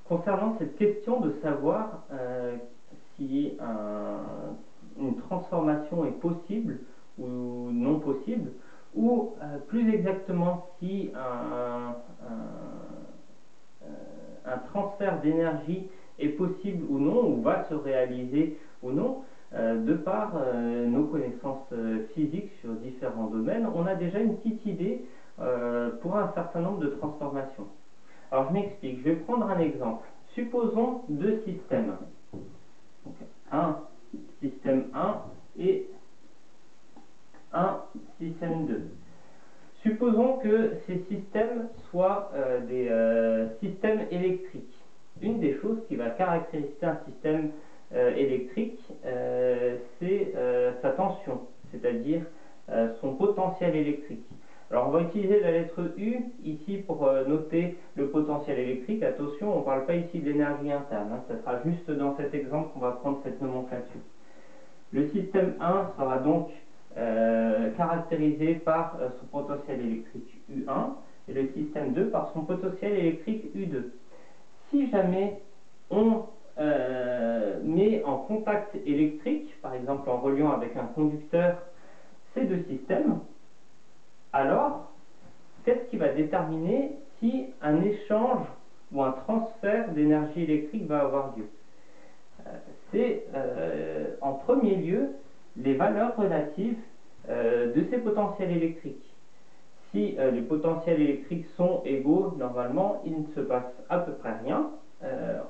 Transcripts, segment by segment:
Concernant cette question de savoir si une transformation est possible ou non possible, ou plus exactement si un transfert d'énergie est possible ou non, ou va se réaliser ou non, de par nos connaissances physiques sur différents domaines, on a déjà une petite idée pour un certain nombre de transformations. Alors je m'explique, je vais prendre un exemple. Supposons deux systèmes. Donc, un système 1 et un système 2. Supposons que ces systèmes soient des systèmes électriques. Une des choses qui va caractériser un système électrique, c'est sa tension, c'est-à-dire son potentiel électrique. Alors on va utiliser la lettre U ici pour noter le potentiel électrique. Attention, on ne parle pas ici de l'énergie interne, hein. Ça sera juste dans cet exemple qu'on va prendre cette nomenclature. Le système 1 sera donc caractérisé par son potentiel électrique U1 et le système 2 par son potentiel électrique U2. Si jamais on met en contact électrique, par exemple en reliant avec un conducteur, ces deux systèmes, alors qu'est-ce qui va déterminer si un échange ou un transfert d'énergie électrique va avoir lieu? C'est en premier lieu les valeurs relatives de ces potentiels électriques. Si les potentiels électriques sont égaux, normalement, il ne se passe à peu près rien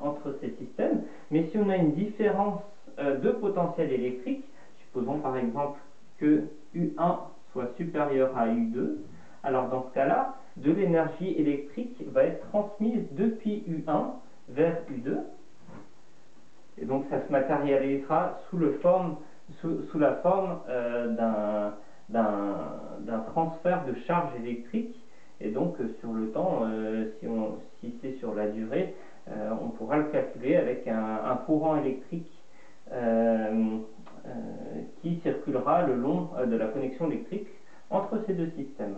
entre ces systèmes. Mais si on a une différence de potentiel électrique, supposons par exemple que U1 soit supérieur à U2, alors dans ce cas-là, de l'énergie électrique va être transmise depuis U1 vers U2. Et donc ça se matérialisera sous la forme d'un transfert de charge électrique. Et donc sur le temps, si c'est sur la durée, on pourra le calculer avec un courant électrique qui circulera le long de la connexion électrique entre ces deux systèmes.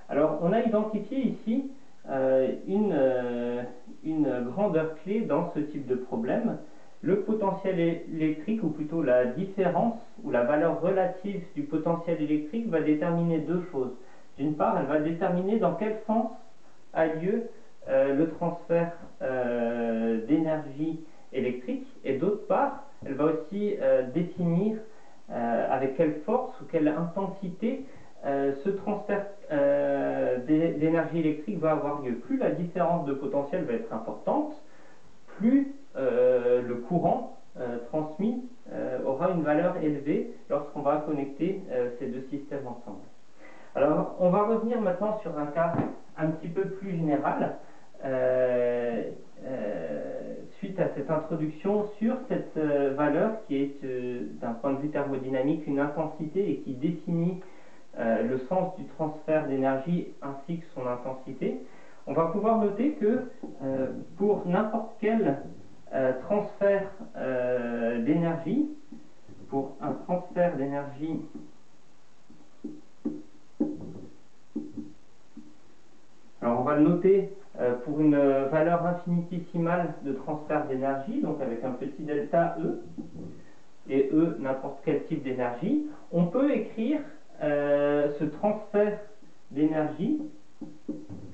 Alors on a identifié ici une grandeur clé dans ce type de problème. Le potentiel électrique, ou plutôt la différence ou la valeur relative du potentiel électrique va déterminer deux choses. D'une part, elle va déterminer dans quel sens a lieu le transfert d'énergie électrique, et d'autre part, elle va aussi définir avec quelle force ou quelle intensité ce transfert d'énergie électrique va avoir lieu. Plus la différence de potentiel va être importante, plus le courant transmis aura une valeur élevée lorsqu'on va connecter ces deux systèmes ensemble. Alors, on va revenir maintenant sur un cas un petit peu plus général, suite à cette introduction sur cette valeur qui est, d'un point de vue thermodynamique, une intensité et qui définit le sens du transfert d'énergie ainsi que son intensité. On va pouvoir noter que pour n'importe quel transfert d'énergie, pour un transfert d'énergie alors on va le noter pour une valeur infinitésimale de transfert d'énergie, donc avec un petit delta E, et E n'importe quel type d'énergie, on peut écrire ce transfert d'énergie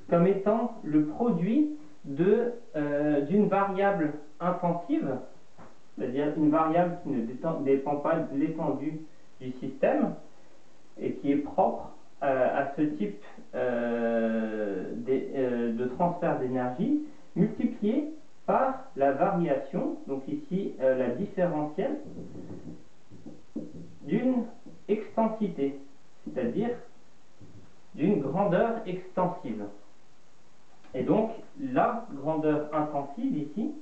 comme étant le produit d'une variable intensive, c'est-à-dire une variable qui ne dépend pas de l'étendue du système et qui est propre à ce type de transfert d'énergie, multiplié par la variation, donc ici la différentielle, d'une extensité, c'est-à-dire d'une grandeur extensive. Et donc, la grandeur intensive ici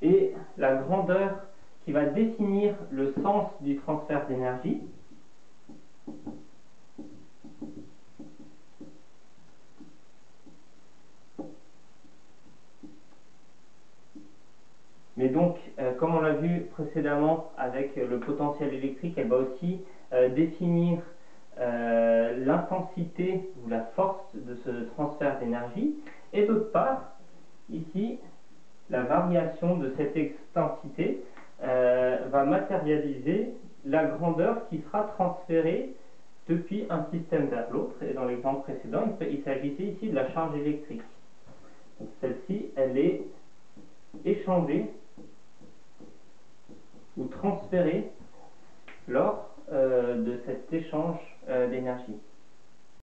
est la grandeur qui va définir le sens du transfert d'énergie. Mais donc, comme on l'a vu précédemment avec le potentiel électrique, elle va aussi définir l'intensité ou la force de ce transfert d'énergie. Et d'autre part, ici, la variation de cette intensité va matérialiser la grandeur qui sera transférée depuis un système vers l'autre. Et dans l'exemple précédent, il s'agissait ici de la charge électrique. Celle-ci, elle est échangée ou transférée lors de cet échange d'énergie.